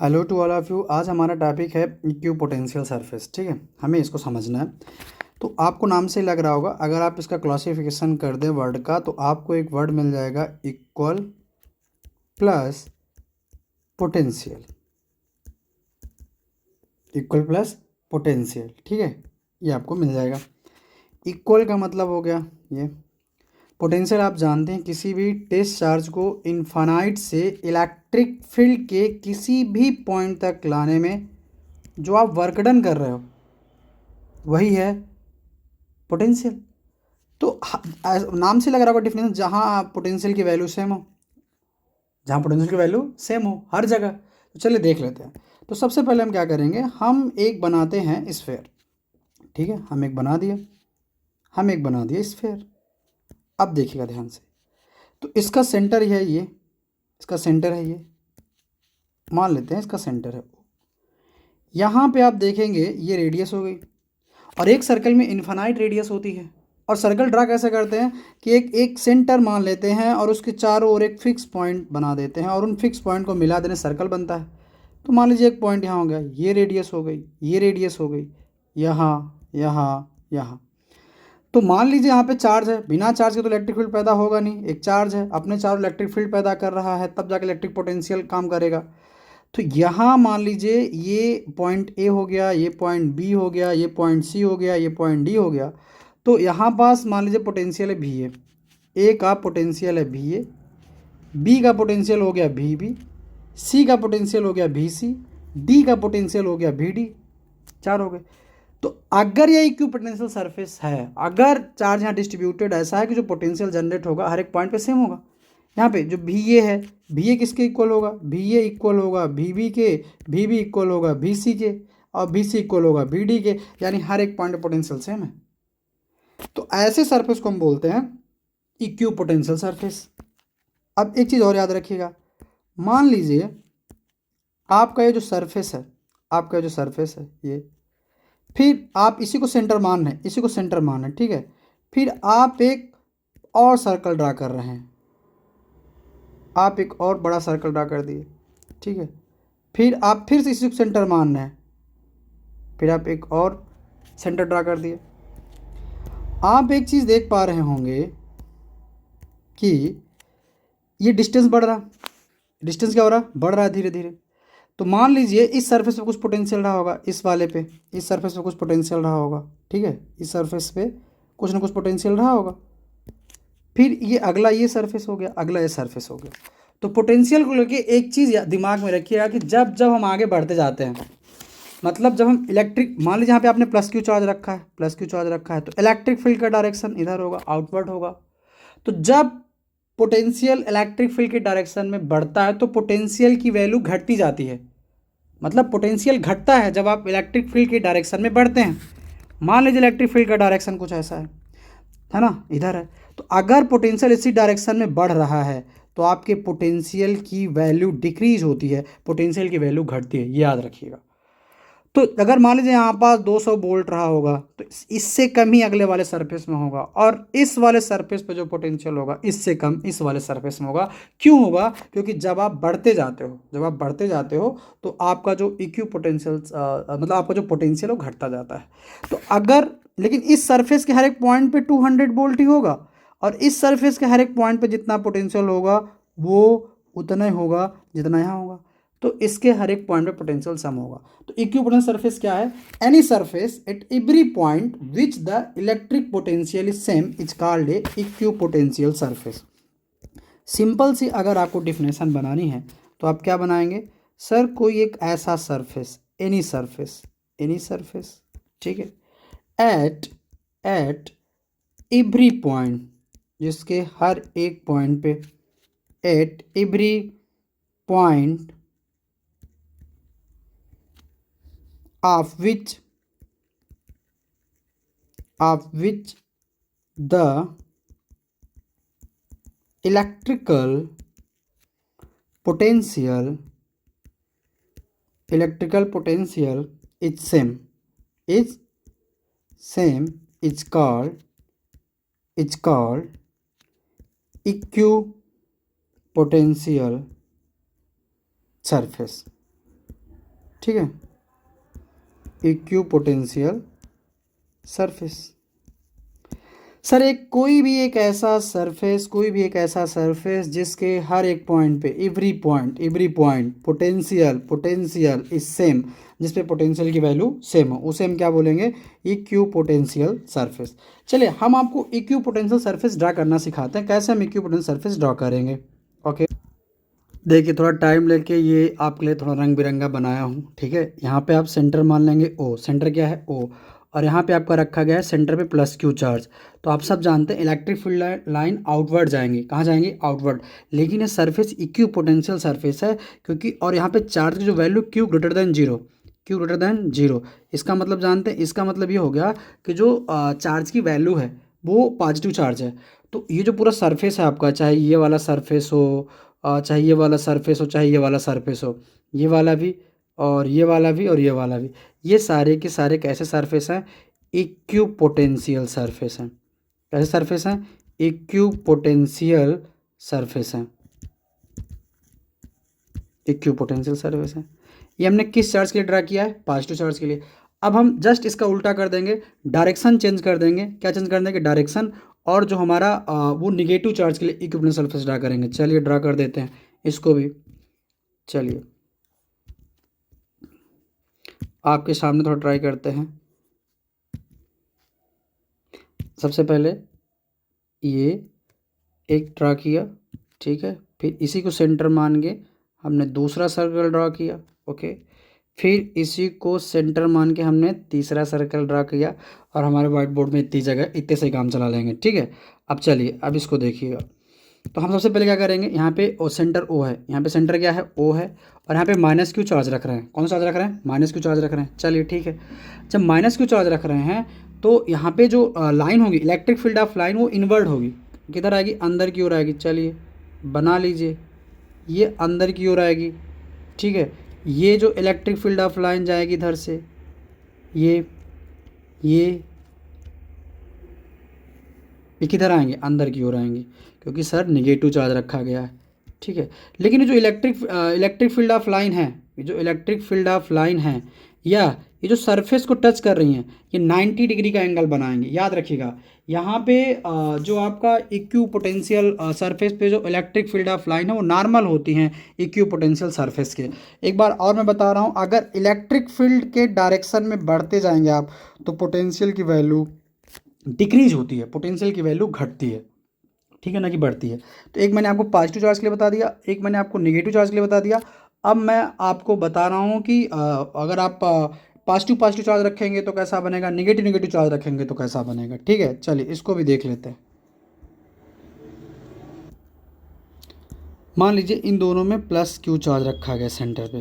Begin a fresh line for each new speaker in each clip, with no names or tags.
Hello to all of you. आज हमारा topic है इक्यू पोटेंशियल सरफेस। ठीक है, हमें इसको समझना है। तो आपको नाम से लग रहा होगा, अगर आप इसका क्लासिफिकेशन कर दें वर्ड का तो आपको एक वर्ड मिल जाएगा equal plus potential. Equal plus potential, ठीक है, ये आपको मिल जाएगा। इक्वल का मतलब हो गया ये। पोटेंशियल आप जानते हैं, किसी भी टेस्ट चार्ज को इनफाइनाइट से इलेक्ट्रिक फील्ड के किसी भी पॉइंट तक लाने में जो आप वर्क डन कर रहे हो वही है पोटेंशियल। तो नाम से लग रहा होगा डिफरेंस, जहाँ पोटेंशियल की वैल्यू सेम हो, जहाँ पोटेंशियल की वैल्यू सेम हो हर जगह। तो चलिए देख लेते हैं। तो सबसे पहले हम क्या करेंगे, हम एक बनाते हैं स्फेयर। ठीक है, हम एक बना दिए स्फेयर। अब देखिएगा ध्यान से, तो इसका सेंटर है ये, इसका सेंटर है ये, मान लेते हैं इसका सेंटर है। यहाँ पे आप देखेंगे ये रेडियस हो गई, और एक सर्कल में इन्फानाइट रेडियस होती है। और सर्कल ड्रा कैसे करते हैं कि एक एक सेंटर मान लेते हैं और उसके चारों ओर एक फिक्स पॉइंट बना देते हैं, और उन फिक्स पॉइंट को मिला देने सर्कल बनता है। तो मान लीजिए एक पॉइंट यहाँ हो गया, ये रेडियस हो गई, ये रेडियस हो गई, यहाँ यहाँ यहाँ। तो मान लीजिए यहाँ पे चार्ज है, बिना चार्ज के तो इलेक्ट्रिक फील्ड पैदा होगा नहीं। एक चार्ज है, अपने चारों इलेक्ट्रिक फील्ड पैदा कर रहा है, तब जाके इलेक्ट्रिक पोटेंशियल काम करेगा। तो यहाँ मान लीजिए ये पॉइंट ए हो गया, ये पॉइंट बी हो गया, ये पॉइंट सी हो गया, ये पॉइंट डी हो गया। तो यहाँ पास मान लीजिए पोटेंशियल है भी ए का पोटेंशियल है भी ए, बी का पोटेंशियल हो गया भी बी, सी का पोटेंशियल हो गया भी सी, डी का पोटेंशियल हो गया भी डी। चार हो गए। तो अगर ये इक्वी पोटेंशियल सरफेस है, अगर चार्ज यहाँ डिस्ट्रीब्यूटेड ऐसा है कि जो पोटेंशियल जनरेट होगा हर एक पॉइंट पे सेम होगा। यहाँ पे जो भी ए है, भी ए किसके इक्वल होगा, भी ए इक्वल होगा भी बी के, भी बी इक्वल होगा भी सी के, और भी सी इक्वल होगा भी डी के, यानी हर एक पॉइंट पे पोटेंशियल सेम है। तो ऐसे सरफेस को हम बोलते हैं इक्यू पोटेंशियल सरफेस। अब एक चीज़ और याद रखिएगा, मान लीजिए आपका ये जो सरफेस है, आपका ये जो सरफेस है ये, फिर आप इसी को सेंटर मान रहे हैं, इसी को सेंटर मान रहे हैं, ठीक है। फिर आप एक और सर्कल ड्रा कर रहे हैं, आप एक और बड़ा सर्कल ड्रा कर दिए, ठीक है। फिर आप फिर से इसी को सेंटर मान रहे हैं, फिर आप एक और सेंटर ड्रा कर दिए। आप एक चीज़ देख पा रहे होंगे कि ये डिस्टेंस बढ़ रहा, डिस्टेंस क्या हो रहा, बढ़ रहा है धीरे धीरे। तो मान लीजिए इस सरफेस पे कुछ पोटेंशियल रहा होगा, इस वाले पे, इस सरफेस पे कुछ पोटेंशियल रहा होगा, ठीक है, इस सरफेस पे कुछ ना कुछ पोटेंशियल रहा होगा। फिर ये अगला ये सरफेस हो गया, अगला ये सरफेस हो गया। तो पोटेंशियल को लेके एक चीज़ दिमाग में रखिएगा कि जब जब हम आगे बढ़ते जाते हैं, मतलब जब हम इलेक्ट्रिक, मान लीजिए यहाँ पे आपने प्लस क्यू चार्ज रखा है, प्लस क्यू चार्ज रखा है, तो इलेक्ट्रिक फील्ड का डायरेक्शन इधर होगा, आउटवर्ड होगा। तो जब पोटेंशियल इलेक्ट्रिक फील्ड के डायरेक्शन में बढ़ता है तो पोटेंशियल की वैल्यू घटती जाती है। मतलब पोटेंशियल घटता है जब आप इलेक्ट्रिक फील्ड के डायरेक्शन में बढ़ते हैं। मान लीजिए इलेक्ट्रिक फील्ड का डायरेक्शन कुछ ऐसा है ना, इधर है। तो अगर पोटेंशियल इसी डायरेक्शन में बढ़ रहा है तो आपके पोटेंशियल की वैल्यू डिक्रीज होती है, पोटेंशियल की वैल्यू घटती है, ये याद रखिएगा। तो अगर मान लीजिए यहाँ पास 200 वोल्ट रहा होगा तो इससे कम ही अगले वाले सरफेस में होगा, और इस वाले सरफेस पे जो पोटेंशियल होगा इससे कम इस वाले सरफेस में होगा। क्यों होगा, क्योंकि जब आप बढ़ते जाते हो, जब आप बढ़ते जाते हो तो आपका जो इक्यू पोटेंशियल मतलब आपका जो पोटेंशियल है वो घटता जाता है। तो अगर, लेकिन इस सरफेस के हर एक पॉइंट पे 200 वोल्ट ही होगा, और इस सरफेस के हर एक पॉइंट पे जितना पोटेंशियल होगा वो उतना ही होगा जितना यहाँ होगा। तो इसके हर एक पॉइंट पे पोटेंशियल सम होगा। तो इक्विपोटेंशियल सरफेस क्या है, any surface at every point which the electric potential is same is called a equipotential surface. Simple सी अगर आपको डिफिनेशन बनानी है तो आप क्या बनाएंगे, सर कोई एक ऐसा surface, any surface, any surface, ठीक है, एट एट एवरी पॉइंट, जिसके हर एक पॉइंट पे, eight every point of which the electrical potential is same, is called equipotential surface। ठीक है, इक्विपोटेंशियल सरफेस। सर कोई भी एक ऐसा सरफेस जिसके हर एक पॉइंट पे every point potential is same, जिस पे पोटेंशियल की वैल्यू सेम हो, उसे हम क्या बोलेंगे, इक्विपोटेंशियल सरफेस। चलिए हम आपको इक्विपोटेंशियल सरफेस ड्रा करना सिखाते हैं, कैसे हम इक्विपोटेंशियल सरफेस ड्रा करेंगे। ओके, देखिए थोड़ा टाइम लेके ये आपके लिए थोड़ा रंग बिरंगा बनाया हूँ, ठीक है। यहाँ पे आप सेंटर मान लेंगे ओ, सेंटर क्या है ओ, और यहाँ पे आपका रखा गया है सेंटर पे प्लस क्यू चार्ज। तो आप सब जानते हैं इलेक्ट्रिक फील्ड लाइन आउटवर्ड जाएंगी, कहाँ जाएंगी, आउटवर्ड। लेकिन ये सरफेस इक्विपोटेंशियल सरफेस है, क्योंकि और यहाँ पे चार्ज की जो value Q greater than zero. इसका मतलब जानते हैं, इसका मतलब ये हो गया कि जो चार्ज की वैल्यू है वो पॉजिटिव चार्ज है। तो ये जो पूरा सरफेस है आपका, चाहे ये वाला सरफेस हो, चाहे ये वाला सरफेस हो, चाहे ये वाला सरफेस हो, ये वाला भी और ये वाला भी और ये वाला भी, ये सारे के सारे कैसे सरफेस हैं, इक्विपोटेंशियल सरफेस हैं। कैसे सरफेस हैं, इक्विपोटेंशियल सरफेस हैं, इक्विपोटेंशियल सरफेस हैं। ये हमने किस चार्ज के लिए ड्रा किया है, पॉजिटिव चार्ज के लिए। अब हम जस्ट इसका उल्टा कर देंगे, डायरेक्शन चेंज कर देंगे। क्या चेंज कर देंगे, डायरेक्शन, और जो हमारा वो निगेटिव चार्ज के लिए इक्विपोटेंशियल सरफेस ड्रा करेंगे। चलिए ड्रा कर देते हैं इसको भी। चलिए आपके सामने थोड़ा ट्राई करते हैं। सबसे पहले ये एक ड्रा किया, ठीक है, फिर इसी को सेंटर मान के हमने दूसरा सर्कल ड्रा किया। ओके, फिर इसी को सेंटर मान के हमने तीसरा सर्कल ड्रा किया, और हमारे व्हाइट बोर्ड में इतनी जगह, इतने से काम चला लेंगे, ठीक है। अब चलिए अब इसको देखिएगा। तो हम सबसे पहले क्या करेंगे, यहाँ पे ओ सेंटर ओ है, यहाँ पे सेंटर क्या है, ओ है, और यहाँ पे माइनस क्यू चार्ज रख रहे हैं। कौन सा चार्ज रख रहे हैं, माइनस क्यू चार्ज रख रहे हैं। चलिए ठीक है, जब माइनस क्यू चार्ज रख रहे हैं तो यहाँ पे जो लाइन होगी, इलेक्ट्रिक फील्ड ऑफ लाइन, वो इन्वर्ट होगी, किधर आएगी, अंदर की ओर आएगी। चलिए बना लीजिए, ये अंदर की ओर आएगी, ठीक है। ये जो इलेक्ट्रिक फील्ड ऑफ लाइन जाएगी इधर से, ये किधर आएंगे, अंदर की ओर आएंगे, क्योंकि सर निगेटिव चार्ज रखा गया है, ठीक है। लेकिन ये जो इलेक्ट्रिक फील्ड ऑफ लाइन है, ये जो इलेक्ट्रिक फील्ड ऑफ लाइन है, या ये जो सरफेस को टच कर रही हैं, ये 90 डिग्री का एंगल बनाएंगे। याद रखिएगा, यहाँ पे जो आपका इक्विपोटेंशियल सरफेस पे जो इलेक्ट्रिक फील्ड ऑफ लाइन है वो नॉर्मल होती हैं इक्विपोटेंशियल सरफेस के। एक बार और मैं बता रहा हूँ, अगर इलेक्ट्रिक फील्ड के डायरेक्शन में बढ़ते जाएंगे आप, तो पोटेंशियल की वैल्यू डिक्रीज होती है, पोटेंशियल की वैल्यू घटती है, ठीक है ना, कि बढ़ती है। तो एक मैंने आपको पॉजिटिव चार्ज के लिए बता दिया, एक मैंने आपको नेगेटिव चार्ज के लिए बता दिया। अब मैं आपको बता रहा हूँ कि अगर आप पॉजिटिव चार्ज रखेंगे तो कैसा बनेगा, नेगेटिव चार्ज रखेंगे तो कैसा बनेगा, ठीक है। चलिए इसको भी देख लेते हैं। मान लीजिए इन दोनों में प्लस क्यू चार्ज रखा गया, सेंटर पे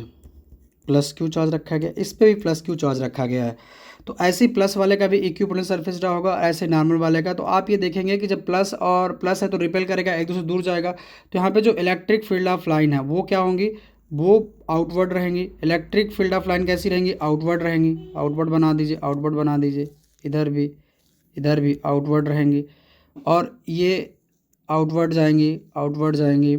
प्लस क्यू चार्ज रखा गया, इस पे भी प्लस क्यू चार्ज रखा गया है। तो ऐसे ही प्लस वाले का भी इक्विपोटेंशियल सरफेस ड्रा होगा, ऐसे नॉर्मल वाले का। तो आप ये देखेंगे कि जब प्लस और प्लस है तो रिपेल करेगा, एक दूसरे दूर जाएगा। तो यहाँ पे जो इलेक्ट्रिक फील्ड ऑफ लाइन है वो क्या होंगी, वो आउटवर्ड रहेंगी। इलेक्ट्रिक फील्ड ऑफ लाइन कैसी रहेंगी, आउटवर्ड रहेंगी। आउटवर्ड बना दीजिए, आउटवर्ड बना दीजिए, इधर भी आउटवर्ड रहेंगी, और ये आउटवर्ड जाएंगी, आउटवर्ड जाएंगी,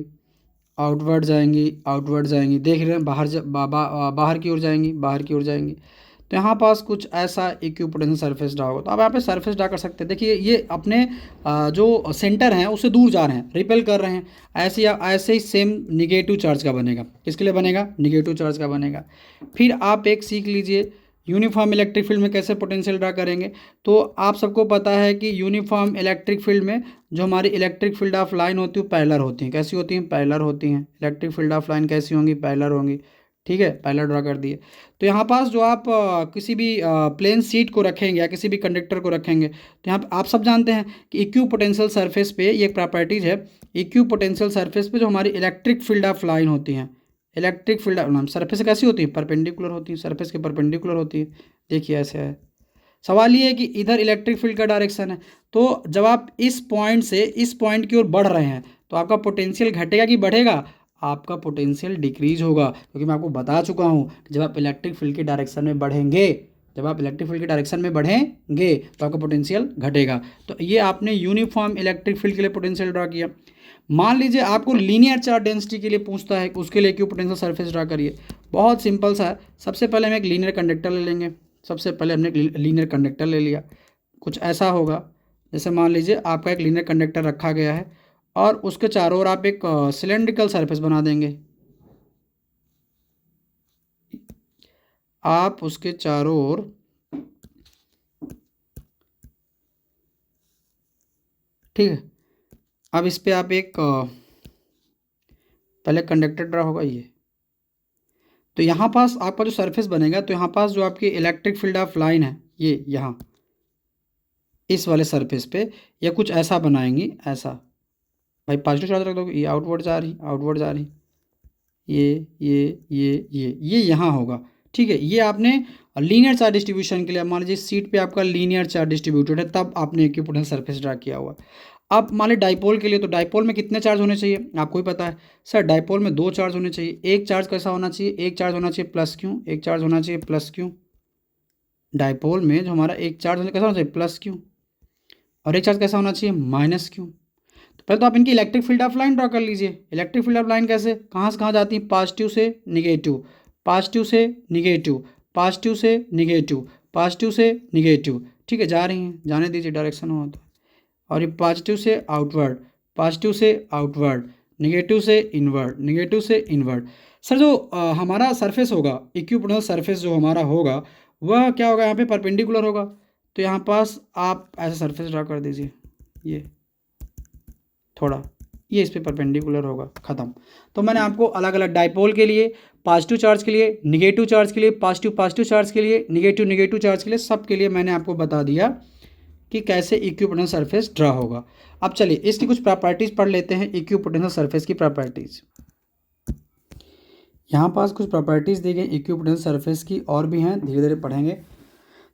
आउटवर्ड जाएंगी, आउटवर्ड जाएंगी। देख रहे हैं बाहर की ओर जाएंगी, बाहर की ओर जाएंगी। तो यहाँ पास कुछ ऐसा इक्विपोटेंशियल सरफेस ड्रा होगा। तो आप यहाँ पे सरफेस ड्रा कर सकते हैं। देखिए ये अपने जो सेंटर हैं उससे दूर जा रहे हैं, रिपेल कर रहे हैं। ऐसे ही सेम निगेटिव चार्ज का बनेगा। किसके लिए बनेगा, निगेटिव चार्ज का बनेगा। फिर आप एक सीख लीजिए, यूनिफॉर्म इलेक्ट्रिक फील्ड में कैसे पोटेंशियल ड्रा करेंगे। तो आप सबको पता है कि यूनिफॉर्म इलेक्ट्रिक फील्ड में जो हमारी इलेक्ट्रिक फील्ड ऑफ लाइन होती है पैरेलल होती हैं। कैसी होती हैं, पैरेलल होती हैं। इलेक्ट्रिक फील्ड ऑफ लाइन कैसी होंगी, पैरेलल होंगी, ठीक है। पैरेलल ड्रा कर दिए। तो यहाँ पास जो आप किसी भी प्लेन शीट को रखेंगे या किसी भी कंडक्टर को रखेंगे, तो यहाँ आप सब जानते हैं कि इक्विपोटेंशियल सरफेस पे ये एक प्रॉपर्टीज है, इक्विपोटेंशियल सरफेस पे जो हमारी इलेक्ट्रिक फील्ड ऑफ लाइन होती हैं, इलेक्ट्रिक फील्ड ऑफ सरफेस कैसी होती है, परपेंडिकुलर होती है, सरफेस के परपेंडिकुलर होती है। देखिए ऐसे है। सवाल ये है कि इधर इलेक्ट्रिक फील्ड का डायरेक्शन है, तो जब आप इस पॉइंट से इस पॉइंट की ओर बढ़ रहे हैं तो आपका पोटेंशियल घटेगा कि बढ़ेगा, आपका पोटेंशियल डिक्रीज होगा। क्योंकि मैं आपको बता चुका हूँ कि जब आप इलेक्ट्रिक फील्ड के डायरेक्शन में बढ़ेंगे, जब आप इलेक्ट्रिक फील्ड के डायरेक्शन में बढ़ेंगे तो आपका पोटेंशियल घटेगा। तो ये आपने यूनिफॉर्म इलेक्ट्रिक फील्ड के लिए पोटेंशियल ड्रा किया। मान लीजिए आपको लीनियर चार्ज डेंसिटी के लिए पूछता है, उसके लिए क्यों पोटेंशियल सरफेस ड्रा करिए। बहुत सिंपल सा है। सबसे पहले हम एक लीनियर कंडक्टर ले लेंगे। सबसे पहले हमने एक लीनियर कंडक्टर ले लिया। कुछ ऐसा होगा, जैसे मान लीजिए आपका एक लीनियर कंडक्टर रखा गया है और उसके चारों ओर आप एक सिलेंड्रिकल सरफेस बना देंगे। आप उसके चारों ओर ठीक है, अब इस पे आप एक पहले कंडक्टर ड्रा होगा ये, तो यहाँ पास आपका जो सरफेस बनेगा, तो यहाँ पास जो आपकी इलेक्ट्रिक फील्ड ऑफ लाइन है ये यहाँ इस वाले सरफेस पे या कुछ ऐसा बनाएंगी, ऐसा भाई पॉजिटिव चार्ज रख दोगे, ये आउटवर्ड जा रही, आउटवर्ड जा रही, ये यहाँ होगा। ठीक है, ये आपने लीनियर चार्ज डिस्ट्रीब्यूशन के लिए, मान लीजिए सीट पे आपका लीनियर चार्ज डिस्ट्रीब्यूटेड है, तब आपने इक्विपोटेंशियल सरफेस ड्रा किया हुआ। अब मान लीजिए डाइपोल के लिए, तो डाइपोल में कितने चार्ज होने चाहिए आपको ही पता है सर। डाइपोल में 2 चार्ज होने चाहिए। एक चार्ज कैसा होना चाहिए, एक चार्ज होना चाहिए प्लस क्यू, एक चार्ज होना चाहिए प्लस क्यू। डाइपोल में जो हमारा एक चार्ज कैसा होना चाहिए प्लस क्यू, और एक चार्ज कैसा होना चाहिए माइनस क्यू। तो पहले तो आप इनकी electric field of line draw कर लीजिए। इलेक्ट्रिक फील्ड ऑफ लाइन कैसे, कहाँ से कहाँ जाती है, पॉजिटिव से निगेटिव, पॉजिटिव से निगेटिव, पॉजिटिव से निगेटिव, पॉजिटिव से निगेटिव। ठीक है, जा रही हैं, जाने दीजिए, डायरेक्शन हो तो। और ये पॉजिटिव से आउटवर्ड, पॉजिटिव से आउटवर्ड, निगेटिव से इनवर्ड, निगेटिव से इनवर्ड। सर जो हमारा सरफेस होगा, इक्विपोटेंशियल सरफेस जो हमारा होगा वह क्या होगा, यहाँ पे परपेंडिकुलर होगा। तो यहाँ पास आप ऐसा सरफेस ड्रा कर दीजिए, ये थोड़ा ये इस पे परपेंडिकुलर होगा, ख़त्म। तो मैंने आपको अलग अलग डाइपोल के लिए, पॉजिटिव चार्ज के लिए, निगेटिव चार्ज के लिए, पॉजिटिव पॉजिटिव चार्ज के लिए, निगेटिव निगेटिव चार्ज के लिए, सब के लिए मैंने आपको बता दिया कि कैसे इक्विपोटेंशियल सरफेस ड्रा होगा। अब चलिए इसकी कुछ प्रॉपर्टीज़ पढ़ लेते हैं, इक्विपोटेंशियल सरफेस की प्रॉपर्टीज़। यहाँ पास कुछ प्रॉपर्टीज़ दी गई इक्विपोटेंशियल सरफेस की, और भी हैं, धीरे धीरे पढ़ेंगे।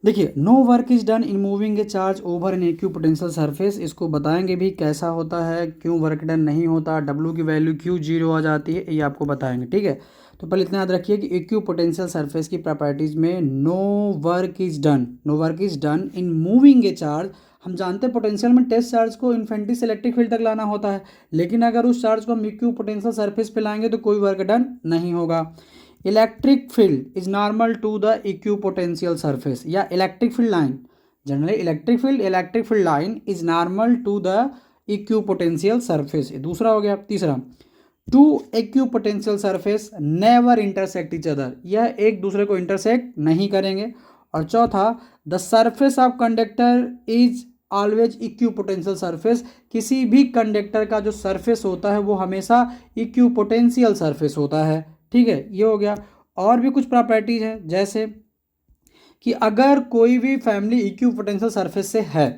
देखिए, no work is done in moving a charge over an equipotential surface. इसको बताएंगे भी कैसा होता है, क्यों वर्क डन नहीं होता, डब्ल्यू की वैल्यू क्यों 0 आ जाती है, ये आपको बताएंगे। ठीक है, तो पहले इतना याद रखिए कि इक्विपोटेंशियल सरफेस की प्रॉपर्टीज़ में no work is done, no work is done in moving a charge. हम जानते हैं पोटेंशियल में टेस्ट चार्ज को इन्फिनिटी से इलेक्ट्रिक फील्ड तक लाना होता है, लेकिन अगर उस चार्ज को हम इक्विपोटेंशियल सरफेस पे लाएंगे तो कोई वर्क डन नहीं होगा। Electric field is normal to the equipotential surface, या electric field line, generally electric field line is normal to the equipotential surface. दूसरा हो गया। तीसरा, two equipotential surface never intersect each other, यह एक दूसरे को इंटरसेक्ट नहीं करेंगे। और चौथा, the surface of conductor is always equipotential surface, किसी भी कंडक्टर का जो सरफेस होता है वो हमेशा इक्विपोटेंशियल सरफेस होता है। ठीक है, ये हो गया। और भी कुछ प्रॉपर्टीज हैं, जैसे कि अगर कोई भी फैमिली इक्विपोटेंशियल सरफेस से है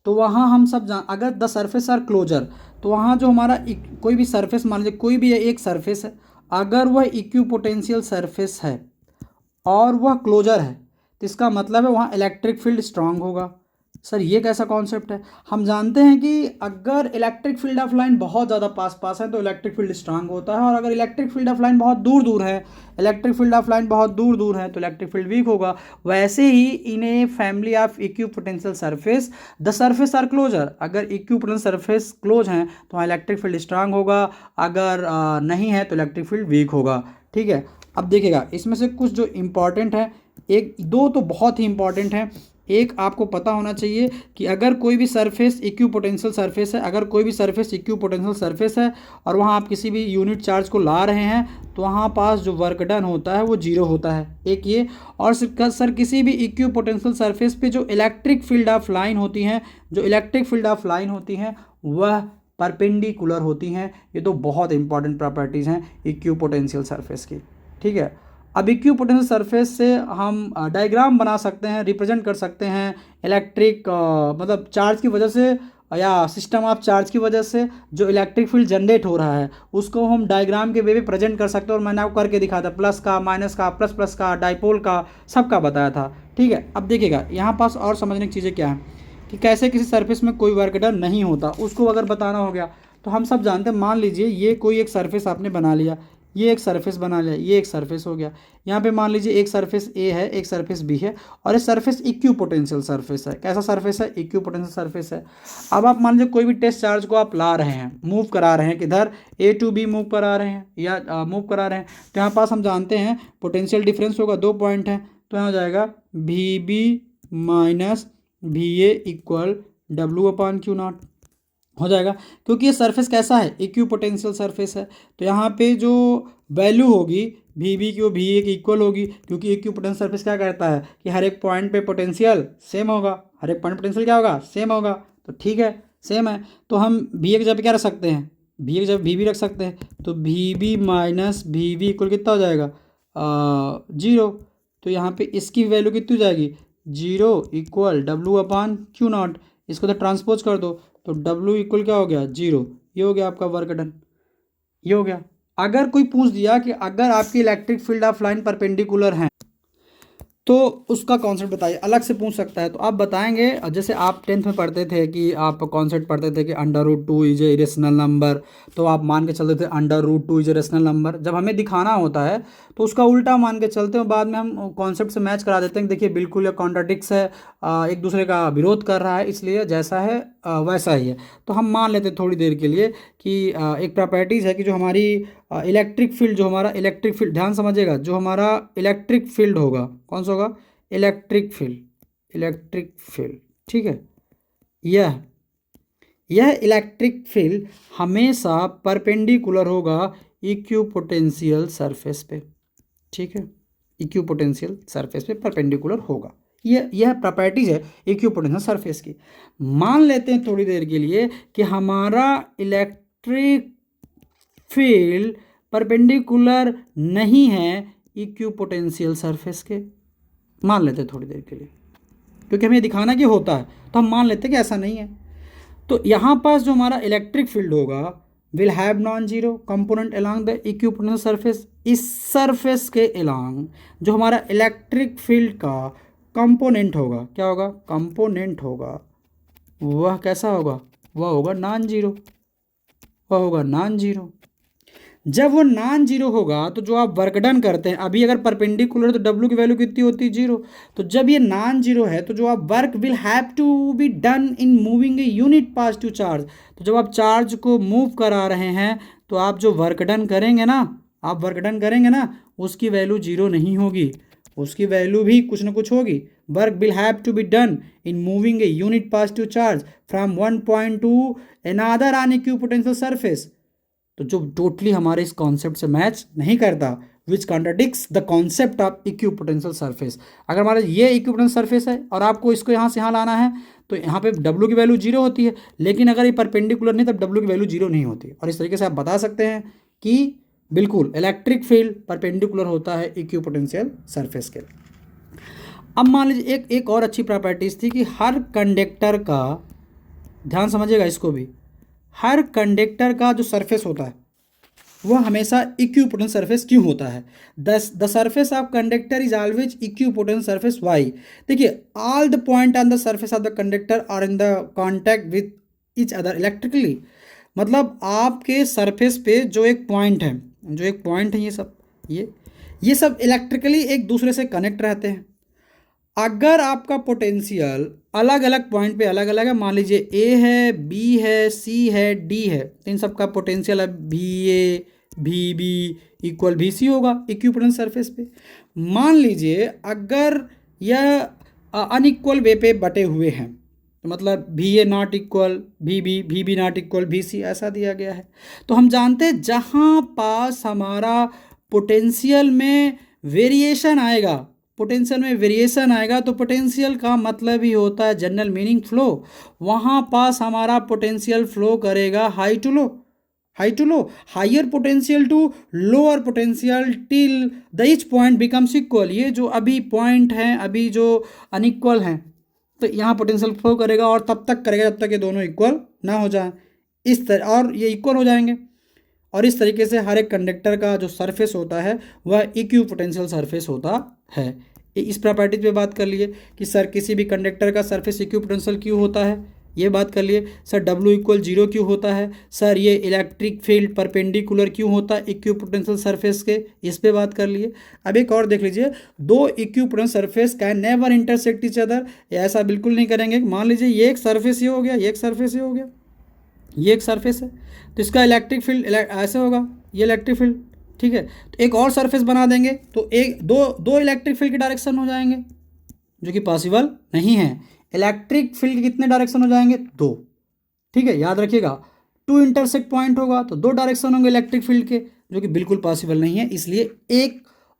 तो वहाँ हम सब अगर द सरफेस आर क्लोजर, तो वहाँ जो हमारा कोई भी सरफेस, मान लीजिए कोई भी एक सरफेस है, अगर वह इक्विपोटेंशियल सरफेस है और वह क्लोजर है, तो इसका मतलब है वहाँ इलेक्ट्रिक फील्ड स्ट्रांग होगा। सर ये कैसा कॉन्सेप्ट है, हम जानते हैं कि अगर इलेक्ट्रिक फील्ड ऑफ लाइन बहुत ज़्यादा पास पास है तो इलेक्ट्रिक फील्ड स्ट्रांग होता है, और अगर इलेक्ट्रिक फील्ड ऑफ लाइन बहुत दूर दूर है, इलेक्ट्रिक फील्ड ऑफ लाइन बहुत दूर दूर है तो इलेक्ट्रिक फील्ड वीक होगा। वैसे ही in a family of equipotential surface the surface are closer, अगर इक्विपोटेंशियल सरफेस क्लोज हैं तो वहाँ इलेक्ट्रिक फील्ड स्ट्रांग होगा, अगर नहीं है तो इलेक्ट्रिक फील्ड वीक होगा। ठीक है, अब देखिएगा इसमें से कुछ जो इम्पॉर्टेंट है, एक दो तो बहुत ही इंपॉर्टेंट है। एक आपको पता होना चाहिए कि अगर कोई भी सरफेस इक्विपोटेंशियल सरफेस है, अगर कोई भी सरफेस इक्विपोटेंशियल सरफेस है और वहाँ आप किसी भी यूनिट चार्ज को ला रहे हैं तो वहाँ पास जो वर्क डन होता है वो 0 होता है, एक ये। और सर किसी भी इक्विपोटेंशियल सरफेस पे जो इलेक्ट्रिक फील्ड ऑफ लाइन होती हैं, जो इलेक्ट्रिक फील्ड ऑफ लाइन होती हैं वह परपेंडिकुलर होती हैं। ये तो बहुत इंपॉर्टेंट प्रॉपर्टीज़ हैं इक्विपोटेंशियल सरफेस की। ठीक है, अब इक्विपोटेंशियल सरफेस से हम डायग्राम बना सकते हैं, रिप्रेजेंट कर सकते हैं इलेक्ट्रिक मतलब चार्ज की वजह से या सिस्टम ऑफ चार्ज की वजह से जो इलेक्ट्रिक फील्ड जनरेट हो रहा है उसको हम डायग्राम के वे में प्रेजेंट कर सकते हैं। और मैंने आपको करके दिखाया था, प्लस का, माइनस का, प्लस प्लस का, डाइपोल का, सबका बताया था। ठीक है, अब देखिएगा यहाँ पास और समझने की चीज़ें क्या हैं कि कैसे किसी सरफेस में कोई वर्क डन नहीं होता, उसको अगर बताना हो गया तो हम सब जानते हैं। मान लीजिए ये कोई एक सरफेस आपने बना लिया, ये एक सरफेस बना लिया, ये एक सरफेस हो गया। यहाँ पे मान लीजिए एक सरफेस ए है, एक सरफेस बी है, और ये सरफेस इक्यू पोटेंशियल सरफेस है। कैसा सरफेस है? इक्यू पोटेंशियल सरफेस है। अब आप मान लीजिए कोई भी टेस्ट चार्ज को आप ला रहे हैं, मूव करा रहे हैं, किधर? ए टू बी मूव करा रहे हैं या मूव करा रहे हैं, तो यहाँ पास हम जानते हैं पोटेंशियल डिफरेंस होगा, 2 पॉइंट है, तो यहाँ हो जाएगा V B minus V A equal W upon Q not हो जाएगा। क्योंकि ये सरफेस कैसा है? इक्यू पोटेंशियल सरफेस है, तो यहाँ पे जो वैल्यू होगी वी बी की वो वी ए की इक्वल होगी, क्योंकि इक्यू पोटेंशियल सरफेस क्या करता है कि हर एक पॉइंट पे पोटेंशियल सेम होगा, हर एक पॉइंट पोटेंशियल क्या होगा? सेम होगा। तो ठीक है, सेम है, तो हम वी ए की जगह पे क्या रख सकते हैं? वी ए की जगह वी बी रख सकते हैं, तो V B minus V B equal कितना हो जाएगा? 0। तो यहाँ पे इसकी वैल्यू कितनी हो जाएगी? 0 equal W upon Q not. इसको तो ट्रांसपोज कर दो, तो W इक्वल क्या हो गया? 0। ये हो गया आपका वर्क डन, ये हो गया। अगर कोई पूछ दिया कि अगर आपकी electric field of line perpendicular हैं तो उसका कॉन्सेप्ट बताइए, अलग से पूछ सकता है, तो आप बताएंगे। जैसे आप 10th में पढ़ते थे कि आप कॉन्सेप्ट पढ़ते थे कि under root 2 is a irrational number, तो आप मान के चलते थे under root 2 is a rational number. जब हमें दिखाना होता है तो उसका उल्टा मान के चलते हैं, बाद में हम कॉन्सेप्ट से मैच करा देते हैं। देखिए बिल्कुल ये कॉन्ट्राडिक्स है, एक दूसरे का विरोध कर रहा है, इसलिए जैसा है वैसा ही है। तो हम मान लेते हैं थोड़ी देर के लिए कि एक प्रॉपर्टीज़ है कि जो हमारी इलेक्ट्रिक फील्ड, जो हमारा इलेक्ट्रिक फील्ड, ध्यान समझिएगा, जो हमारा इलेक्ट्रिक फील्ड होगा, कौन सा होगा? इलेक्ट्रिक फील्ड, इलेक्ट्रिक फील्ड, ठीक है। यह इलेक्ट्रिक फील्ड हमेशा परपेंडिकुलर होगा इक्विपोटेंशियल सरफेस पे, ठीक है, इक्विपोटेंशियल सरफेस पे परपेंडिकुलर होगा। यह प्रॉपर्टीज है इक्विपोटेंशियल सरफेस की। मान लेते हैं थोड़ी देर के लिए कि हमारा इलेक्ट्रिक फील्ड परपेंडिकुलर नहीं है इक्विपोटेंशियल सरफेस के। मान लेते हैं थोड़ी देर के लिए, क्योंकि हमें दिखाना कि होता है, तो हम मान लेते हैं कि ऐसा नहीं है। तो यहाँ पास जो हमारा इलेक्ट्रिक फील्ड होगा will have non zero component along the equipotential surface. इस सरफेस के अलोंग जो हमारा इलेक्ट्रिक फील्ड का कंपोनेंट होगा, क्या होगा? कंपोनेंट होगा, वह कैसा होगा? वह होगा नॉन जीरो, वह होगा नॉन जीरो। जब वो नॉन जीरो होगा तो जो आप वर्क डन करते हैं, अभी अगर परपेंडिकुलर तो W की वैल्यू कितनी होती है? 0। तो जब ये नॉन जीरो है तो जो आप work will have to be done in moving a unit positive charge, तो जब आप चार्ज को मूव करा रहे हैं तो आप जो वर्क डन करेंगे ना, आप वर्क डन करेंगे ना, उसकी वैल्यू 0 नहीं होगी, उसकी वैल्यू भी कुछ ना कुछ होगी। Work will have to be done in moving a unit positive charge from one point to another on equipotential surface. तो जो टोटली हमारे इस कॉन्सेप्ट से मैच नहीं करता, which contradicts the concept of equipotential surface. अगर हमारा ये इक्विपोटेंशियल सरफेस है और आपको इसको यहाँ से यहाँ लाना है, तो यहाँ पे W की वैल्यू 0 होती है, लेकिन अगर ये परपेंडिकुलर नहीं तब W की वैल्यू 0 नहीं होती। और इस तरीके से आप बता सकते हैं कि बिल्कुल इलेक्ट्रिक फील्ड परपेंडिकुलर होता है इक्विपोटेंशियल सरफेस के। अब मान लीजिए एक और अच्छी प्रॉपर्टीज थी कि हर कंडक्टर का, ध्यान समझिएगा इसको भी, हर कंडक्टर का जो सरफेस होता है वह हमेशा इक्विपोटेंशियल सरफेस क्यों होता है? The surface of conductor is always equipotential surface. Why? देखिए, all the point on the surface of the conductor are in the contact with each other electrically. मतलब आपके सरफेस पे जो एक पॉइंट है, जो एक पॉइंट है, ये सब इलेक्ट्रिकली एक दूसरे से कनेक्ट रहते हैं। अगर आपका पोटेंशियल अलग अलग पॉइंट पे अलग अलग है, मान लीजिए ए है, बी है, सी है, डी है, तो इन सब का पोटेंशियल है भी ए भी बी इक्वल भी सी होगा इक्विपोटेंशियल सरफेस पे। मान लीजिए अगर यह अनइक्वल वे पे बटे हुए हैं, तो मतलब भी ए नॉट इक्वल भी बी नॉट इक्वल भी सी, ऐसा दिया गया है। तो हम जानते हैं जहाँ पास हमारा पोटेंशियल में वेरिएशन आएगा, पोटेंशियल में वेरिएशन आएगा, तो पोटेंशियल का मतलब ही होता है जनरल मीनिंग फ्लो। वहाँ पास हमारा पोटेंशियल फ्लो करेगा high to low, high to low, higher potential to lower potential till the each point becomes equal. ये जो अभी पॉइंट हैं, अभी जो अनइक्वल हैं, तो यहाँ पोटेंशियल फ्लो करेगा और तब तक करेगा जब तक ये दोनों इक्वल ना हो जाए, इस तरह, और ये इक्वल हो जाएंगे। और इस तरीके से हर एक कंडक्टर का जो सरफेस होता है वह इक्विपोटेंशियल सरफेस होता है। इस प्रॉपर्टीज पे बात कर लिए कि सर किसी भी कंडक्टर का सरफेस इक्विपोटेंशियल क्यों होता है, ये बात कर लिए। सर डब्ल्यू इक्वल 0 क्यों होता है? सर ये इलेक्ट्रिक फील्ड परपेंडिकुलर क्यों होता है इक्विपोटेंशियल सरफेस के? इस पे बात कर लिए। अब एक और देख लीजिए, दो equipotential surface can never intersect each other, ऐसा बिल्कुल नहीं करेंगे। मान लीजिए ये एक सरफेस ये हो गया, ये एक सरफेस ये हो गया, ये एक सरफेस है, तो इसका इलेक्ट्रिक फील्ड ऐसे होगा, ये इलेक्ट्रिक फील्ड, ठीक है। तो एक और सरफेस बना देंगे तो एक दो दो इलेक्ट्रिक फील्ड के डायरेक्शन हो जाएंगे, जो कि पॉसिबल नहीं है। इलेक्ट्रिक फील्ड के कितने डायरेक्शन हो जाएंगे? दो, ठीक है, याद रखिएगा। टू इंटरसेक्ट पॉइंट होगा तो दो डायरेक्शन होंगे इलेक्ट्रिक फील्ड के, जो कि बिल्कुल पॉसिबल नहीं है। इसलिए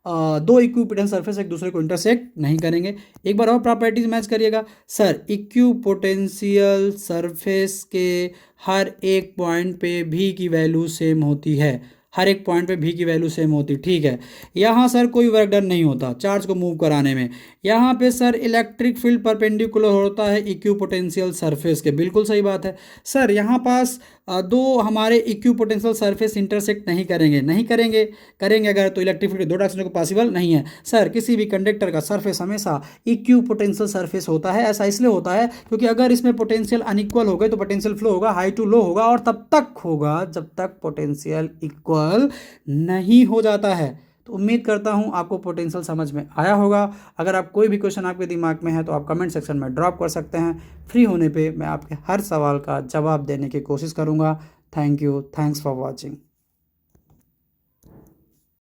दो इक्विपोटेंशियल सरफेस एक दूसरे को इंटरसेक्ट नहीं करेंगे। एक बार और प्रॉपर्टीज मैच करिएगा। सर इक्विपोटेंशियल सरफेस के हर एक पॉइंट पे भी की वैल्यू सेम होती है, हर एक पॉइंट पे भी की वैल्यू सेम होती, ठीक है। यहाँ सर कोई वर्क डन नहीं होता चार्ज को मूव कराने में। यहाँ पे सर इलेक्ट्रिक फील्ड परपेंडिकुलर होता है इक्विपोटेंशियल सरफेस के, बिल्कुल सही बात है। सर यहाँ पास दो हमारे इक्विपोटेंशियल सरफेस इंटरसेक्ट नहीं करेंगे, नहीं करेंगे, करेंगे अगर तो इलेक्ट्रिक फील्ड दो डायरेक्शन को पॉसिबल नहीं है। सर किसी भी कंडक्टर का सरफेस हमेशा इक्विपोटेंशियल सरफेस होता है, ऐसा इसलिए होता है क्योंकि अगर इसमें पोटेंशियल अनइक्वल हो गए तो पोटेंशियल फ्लो होगा हाई टू लो होगा, और तब तक होगा जब तक पोटेंशियल इक्वल नहीं हो जाता है। तो उम्मीद करता हूं आपको पोटेंशियल समझ में आया होगा। अगर आप कोई भी क्वेश्चन आपके दिमाग में है तो आप कमेंट सेक्शन में ड्रॉप कर सकते हैं। फ्री होने पे मैं आपके हर सवाल का जवाब देने की कोशिश करूंगा। Thank you, thanks for watching.